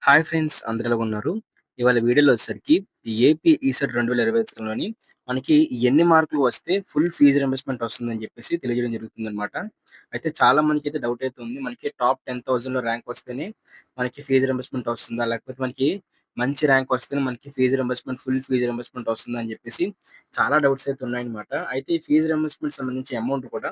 Hi friends, అందరూ ఎలాగున్నారు? ఇవాళ వీడియోలో వచ్చేసరికి ఈ ఏపీ ఈసెట్ 2025లోని మనకి ఎన్ని మార్కులు వస్తే ఫుల్ ఫీజ్ రీయింబర్స్‌మెంట్ వస్తుందని చెప్పేసి తెలియజేయడం జరుగుతుందనమాట. అయితే చాలా మందికైతే డౌట్ అయితే ఉంది. మనకి టాప్ 10,000లో ర్యాంక్ వస్తేనే మనకి ఫీజ్ రీయింబర్స్‌మెంట్ వస్తుందా? లేకపోతే మనకి మంచి ర్యాంక్ వస్తేనే మనకి fee reimbursement, full fee reimbursement వస్తుందా? అని చెప్పేసి చాలా డౌట్స్ అయితే ఉన్నాయన్నమాట. అయితే ఈ ఫీజ్ రీయింబర్స్‌మెంట్ సంబంధించి అమౌంట్ కూడా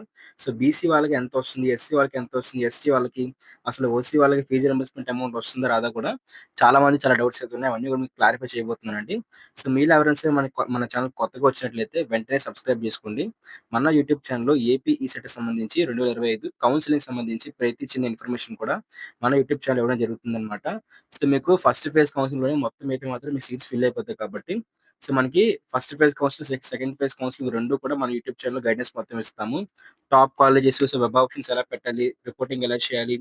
బీసీ వాళ్ళకి ఎంత వస్తుంది? ఎస్సీ వాళ్ళకి ఎంత వస్తుంది? ఎస్టీ వాళ్ళకి అసలు ఓసీ వాళ్ళకి ఫీజ్ రీయింబర్స్‌మెంట్ అమౌంట్ వస్తుందా? రాదా? కూడా చాలా మంది చాలా డౌట్స్ అయితే ఉన్నాయి. అవన్నీ కూడా మీకు క్లారిఫై చేయబోతున్నానండి. సో, మీలో ఎవరైనా సరే మన ఛానెల్ కొత్తగా వచ్చినట్లయితే వెంటనే సబ్స్క్రైబ్ చేసుకోండి. మన యూట్యూబ్ ఛానెల్‌లో ఏపీ ఈసెట్‌కి సంబంధించి 2025 కౌన్సెలింగ్ సంబంధించి ప్రతి చిన్న ఇన్ఫర్మేషన్ కూడా మన యూట్యూబ్ ఛానెల్ ఇవ్వడం జరుగుతుందనమాట. సో, మీకు ఫస్ట్ ఫేజ్ కౌన్సెలింగ్‌లోనే మొత్తం అయితే మాత్రం మీ సీట్స్ ఫిల్ అయిపోతాయి కాబట్టి, సో, మనకి first phase counselling, second phase counselling 2 కూడా మన యూట్యూబ్ ఛానెల్‌లో గైడెన్స్ మొత్తం ఇస్తాము. Top colleges, so, web options ఎలా పెట్టాలి, రిపోర్టింగ్ ఎలా చేయాలి,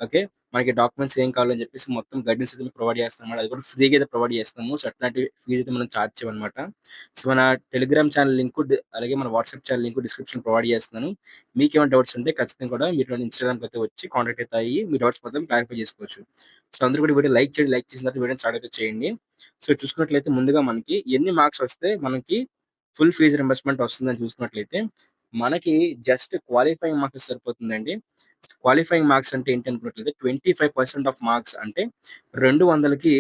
ఓకే. మనకి డాక్యుమెంట్స్ ఏం కావాలని చెప్పేసి మొత్తం గైడెన్స్ అయితే మీకు ప్రొవైడ్ చేస్తామన్నమాట. అది కూడా ఫ్రీగా అయితే ప్రొవైడ్ చేస్తాము. సో, అట్లాంటి ఫీజ్ అయితే మనం చార్జ్ చేయమన్నమాట. సో, మన టెలిగ్రామ్ ఛానల్ లింకు అలాగే మన WhatsApp channel link description provide చేస్తున్నాను. మీకేమైనా డౌట్స్ ఉంటే ఖచ్చితంగా కూడా మీరు ఇన్‌స్టాగ్రామ్‌కి అయితే వచ్చి కాంటాక్ట్ అయితే అయ్యి మీ డౌట్స్ మొత్తం క్లారిఫై చేసుకోవచ్చు. సో, అందరూ కూడా వీడియో లైక్ చేయండి. లైక్ చేసిన తర్వాత వీడియోని స్టార్ట్ అయితే చేయండి. సో, చూసుకున్నట్లయితే ముందుగా మనకి ఎన్ని మార్క్స్ వస్తే మనకి ఫుల్ ఫీజ్ రింబర్స్‌మెంట్ వస్తుందని చూసుకున్నట్లయితే మనకి జస్ట్ క్వాలిఫైయింగ్ మార్క్స్ సరిపోతుందండి. క్వాలిఫైయింగ్ మార్క్స్ అంటే ఏంటనుకున్నట్లయితే 25% ఆఫ్ మార్క్స్ అంటే 200కి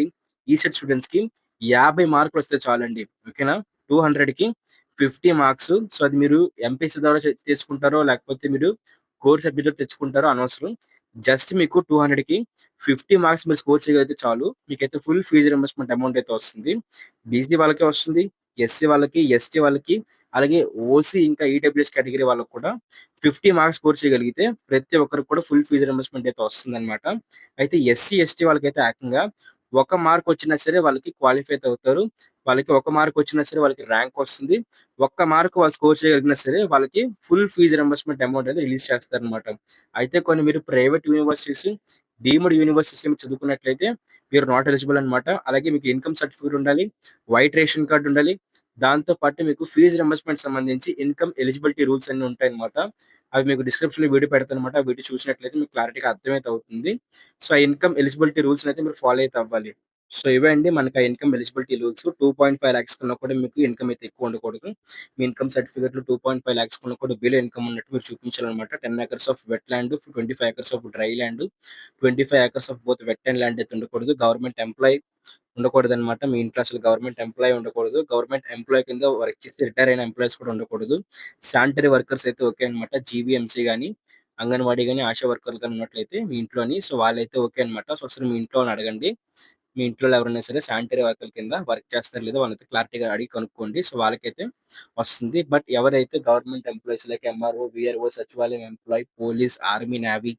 ఈసెట్ స్టూడెంట్స్‌కి 50 మార్కులు వస్తే చాలండి. ఓకేనా? 200కి 50 మార్క్స్. సో, అది మీరు ఎంపీసీ ద్వారా తీసుకుంటారో లేకపోతే మీరు కోర్ సబ్జెక్ట్‌లో తెచ్చుకుంటారో అనవసరం. జస్ట్ మీకు 200కి 50 మార్క్స్ మీరు స్కోర్ చేయగలిగితే చాలు. మీకైతే ఫుల్ ఫీజ్ రింబర్స్‌మెంట్ అమౌంట్ అయితే వస్తుంది. బీసీ వాళ్ళకే వస్తుంది. ఎస్సీ వాళ్ళకి, ఎస్టీ వాళ్ళకి, అలాగే ఓసీ ఇంకా ఈడబ్ల్యూఎస్ కేటగిరీ వాళ్ళకి కూడా 50 మార్క్స్ స్కోర్ చేయగలిగితే ప్రతి ఒక్కరికి కూడా ఫుల్ ఫీజ్ రింబర్స్‌మెంట్ అయితే వస్తుందన్నమాట. అయితే ఎస్సీ, ఎస్టీ వాళ్ళకైతే ఏకంగా ఒక మార్క్ వచ్చినా సరే వాళ్ళకి క్వాలిఫై అయితే అవుతారు. వాళ్ళకి ఒక మార్క్ వచ్చినా సరే వాళ్ళకి ర్యాంక్ వస్తుంది. ఒక్క మార్క్ వాళ్ళు స్కోర్ చేయగలిగినా సరే వాళ్ళకి ఫుల్ ఫీజ్ రింబర్స్‌మెంట్ అమౌంట్ అనేది రిలీజ్ చేస్తారన్నమాట. అయితే కొన్ని మీరు ప్రైవేట్ యూనివర్సిటీస్, డీమ్డ్ యూనివర్సిటీస్‌లో మీరు చదువుకున్నట్లయితే మీరు నాట్ ఎలిజిబుల్ అన్నమాట. అలాగే మీకు ఇన్‌కమ్ సర్టిఫికేట్ ఉండాలి. వైట్ రేషన్ కార్డ్ ఉండాలి. దాంతో పాటు మీకు ఫీజ్ రింబర్స్‌మెంట్ సంబంధించి ఇన్‌కమ్ ఎలిజిబిలిటీ రూల్స్ అన్నీ ఉంటాయన్నమాట. అవి మీకు డిస్క్రిప్షన్‌లో వీడియో పెడతానన్నమాట. ఆ వీడియో చూసినట్లయితే మీకు క్లారిటీగా అర్థమైతే అవుతుంది. సో, ఆ ఇన్‌కమ్ ఎలిజిబిలిటీ రూల్స్‌నైతే మీరు ఫాలో అయితే అవ్వాలి. సో, ఇవే అండి మనకి ఆ ఇన్‌కమ్ ఎలిజిబిలిటీ రూల్స్. 2.5 లాక్స్ కన్నా కూడా మీకు ఇన్‌కమ్ అయితే ఎక్కువ ఉండకూడదు. మీ ఇన్‌కమ్ సర్టిఫికేట్‌లో 2.5 లాక్స్ కన్నా కూడా బిలో ఇన్‌కమ్ ఉన్నట్టు మీరు చూపించాలన్నమాట. 10 acres of wet land, 25 acres of dry land, 25 acres of both wet and land అయితే ఉండకూడదు. గవర్నమెంట్ ఎంప్లాయీ ఉండకూడదనమాట. మీ ఇంట్లో అసలు గవర్నమెంట్ ఎంప్లాయీ ఉండకూడదు. గవర్నమెంట్ ఎంప్లాయీ కింద వర్క్ చేసి రిటైర్ అయిన ఎంప్లాయీస్ కూడా ఉండకూడదు. శానిటరీ వర్కర్స్ అయితే ఓకే అనమాట. జీవీఎంసీ గాని, అంగన్వాడీ గాని, ఆశా వర్కర్లు గాని ఉన్నట్లయితే మీ ఇంట్లోని సో, వాళ్ళైతే ఓకే అనమాట. సో, ఒకసారి మీ ఇంట్లో వాళ్ళని అడగండి. మీ ఇంట్లో ఎవరైనా సరే శానిటరీ వర్కర్ల కింద వర్క్ చేస్తారో లేదో వాళ్ళనైతే క్లారిటీగా అడిగి కనుక్కోండి. సో, వాళ్ళకైతే వస్తుంది. బట్ ఎవరైతే government employees like MRO, VRO, సచివాలయం employee, police, army, navy,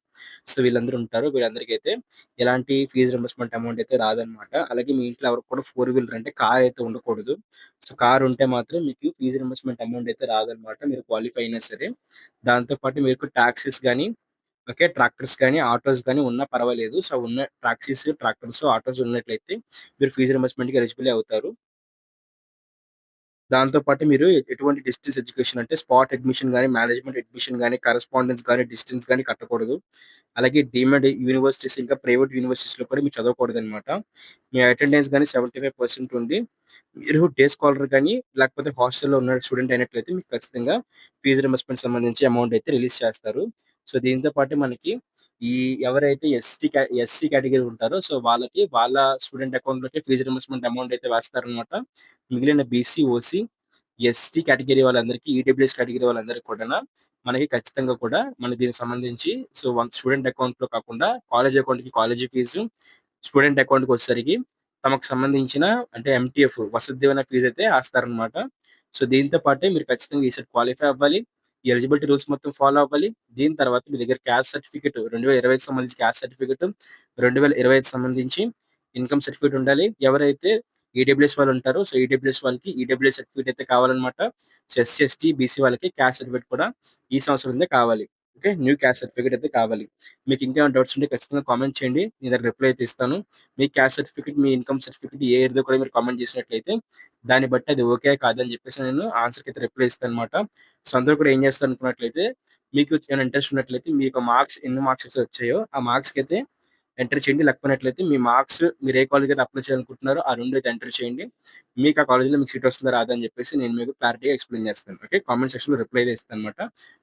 so, వీళ్ళందరూ ఉంటారు. వీళ్ళందరికైతే ఎలాంటి ఫీజ్ రింబర్స్‌మెంట్ అమౌంట్ అయితే రాదనమాట. అలాగే మీ ఇంట్లో ఎవరికి కూడా 4 వీలర్ అంటే కార్ అయితే ఉండకూడదు. సో, కార్ ఉంటే మాత్రం మీకు ఫీజ్ రింబర్స్‌మెంట్ అమౌంట్ అయితే రాదనమాట. మీరు క్వాలిఫై అయినా సరే. దాంతో పాటు మీకు టాక్సీస్ గాని, ఓకే. ట్రాక్టర్స్ గాని, ఆటోస్ గాని ఉన్నా పర్వాలేదు. సో, ఉన్న టాక్సీస్, ట్రాక్టర్స్, ఆటోస్ ఉన్నట్లయితే మీరు ఫీజ్ రింబర్స్‌మెంట్‌కి ఎలిజిబులే అవుతారు. దాంతో పాటు మీరు ఎటువంటి డిస్టెన్స్ ఎడ్యుకేషన్ అంటే స్పాట్ అడ్మిషన్ గాని, మేనేజ్మెంట్ అడ్మిషన్ గాని, కరెస్పాండెన్స్ గాని, డిస్టెన్స్ గాని కట్టకూడదు. అలాగే డీమ్డ్ యూనివర్సిటీస్ ఇంకా ప్రైవేట్ యూనివర్సిటీస్‌లో కూడా మీరు చదవకూడదనమాట. మీ అటెండెన్స్ గాని 75% ఉండి, మీరు డే స్కాలర్ గాని, లేకపోతే హాస్టల్‌లో ఉన్న స్టూడెంట్ అయినట్లయితే మీకు ఖచ్చితంగా ఫీజ్ రింబర్స్‌మెంట్ సంబంధించి అమౌంట్ అయితే రిలీజ్ చేస్తారు. సో, దీంతో పాటు మనకి ఈ ఎవరైతే ఎస్సీ కేటగిరీ ఉంటారో సో, వాళ్ళకి వాళ్ళ స్టూడెంట్ అకౌంట్‌లోకి ఫీజ్ రింబర్స్‌మెంట్ అమౌంట్ అయితే వేస్తారనమాట. మిగిలిన బీసీ, ఓసీ, ఎస్టీ కేటగిరీ వాళ్ళందరికీ, ఈడబ్ల్యూఎస్ కేటగిరీ వాళ్ళందరికి కూడాన మనకి ఖచ్చితంగా కూడా మన దీనికి సంబంధించి సో, వన్ స్టూడెంట్ అకౌంట్‌లో కాకుండా కాలేజ్ అకౌంట్‌కి కాలేజీ ఫీజు, స్టూడెంట్ అకౌంట్‌కొచ్చేసరికి తమకు సంబంధించిన అంటే ఎంటీఎఫ్ వసతి దీవెన ఫీజ్ అయితే ఏస్తారనమాట. సో, దీంతో పాటే మీరు ఖచ్చితంగా ఈసెట్ క్వాలిఫై అవ్వాలి. ఈ ఎలిజిబిలిటీ రూల్స్ మొత్తం ఫాలో అవ్వాలి. దీని తర్వాత మీ దగ్గర క్యాస్ట్ సర్టిఫికేట్ 2025 సంబంధించి క్యాస్ట్ సర్టిఫికేట్, 2025 సంబంధించి ఇన్‌కమ్ సర్టిఫికేట్ ఉండాలి. ఎవరైతే ఈడబ్ల్యూఎస్ వాళ్ళు ఉంటారో సో, ఈడబ్ల్యూఎస్ వాళ్ళకి ఈడబ్ల్యూఎస్ సర్టిఫికేట్ అయితే కావాలనమాట. సో, ఎస్సీ, ఎస్టీ, బీసీ వాళ్ళకి క్యాస్ట్ సర్టిఫికేట్ కూడా ఈ సంవత్సరందే కావాలి. ఓకే. న్యూ క్యాస్ట్ సర్టిఫికేట్ అయితే కావాలి. మీకు ఇంకేమైనా డౌట్స్ ఉంటే ఖచ్చితంగా కామెంట్ చేయండి. నేను దానికి రిప్లై అయితే ఇస్తాను. మీ caste certificate, me income certificate A ఇయర్‌దో కూడా మీరు కామెంట్ చేసినట్లయితే, దాన్ని బట్టి అది ఓకే, కాదని చెప్పేసి నేను ఆన్సర్‌కి అయితే రిప్లై ఇస్తానన్నమాట. సో, అందరూ కూడా ఏం చేస్తారనుకున్నట్లయితే, మీకు ఏమైనా ఇంట్రెస్ట్ ఉన్నట్లయితే, మీ యొక్క మార్క్స్ ఎన్ని మార్క్స్ అయితే వచ్చాయో, ఆ మార్క్స్‌కైతే ఎంటర్ చేయండి. లేకపోయినట్లయితే మీ మార్క్స్ మీరు ఏ కాలేజ్‌కి అయితే అప్లై చేయాలనుకుంటున్నారో ఆ 2 అయితే ఎంటర్ చేయండి. మీకు ఆ కాలేజ్‌లో మీకు సీట్ వస్తుందా రాదా అని చెప్పేసి నేను మీకు క్లారిటీగా ఎక్స్‌ప్లెయిన్ చేస్తాను. ఓకే. కామెంట్ సెక్షన్‌లో రిప్లై అయితే ఇస్తానన్నమాట.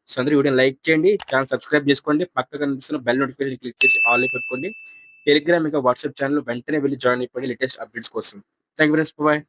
సో, అందరూ ఈ వీడియోని లైక్ చేయండి. ఛానెల్ సబ్స్క్రైబ్ చేసుకోండి. పక్కన కనిపిస్తున్న బెల్ నోటిఫికేషన్ క్లిక్ చేసి ఆల్‌లో పెట్టుకోండి. టెలిగ్రామ్ ఇంకా వాట్సాప్ ఛానెల్ వెంటనే వెళ్లి జాయిన్ అయిపోండి లేటెస్ట్ అప్డేట్స్ కోసం. Thank you friends. బాయ్.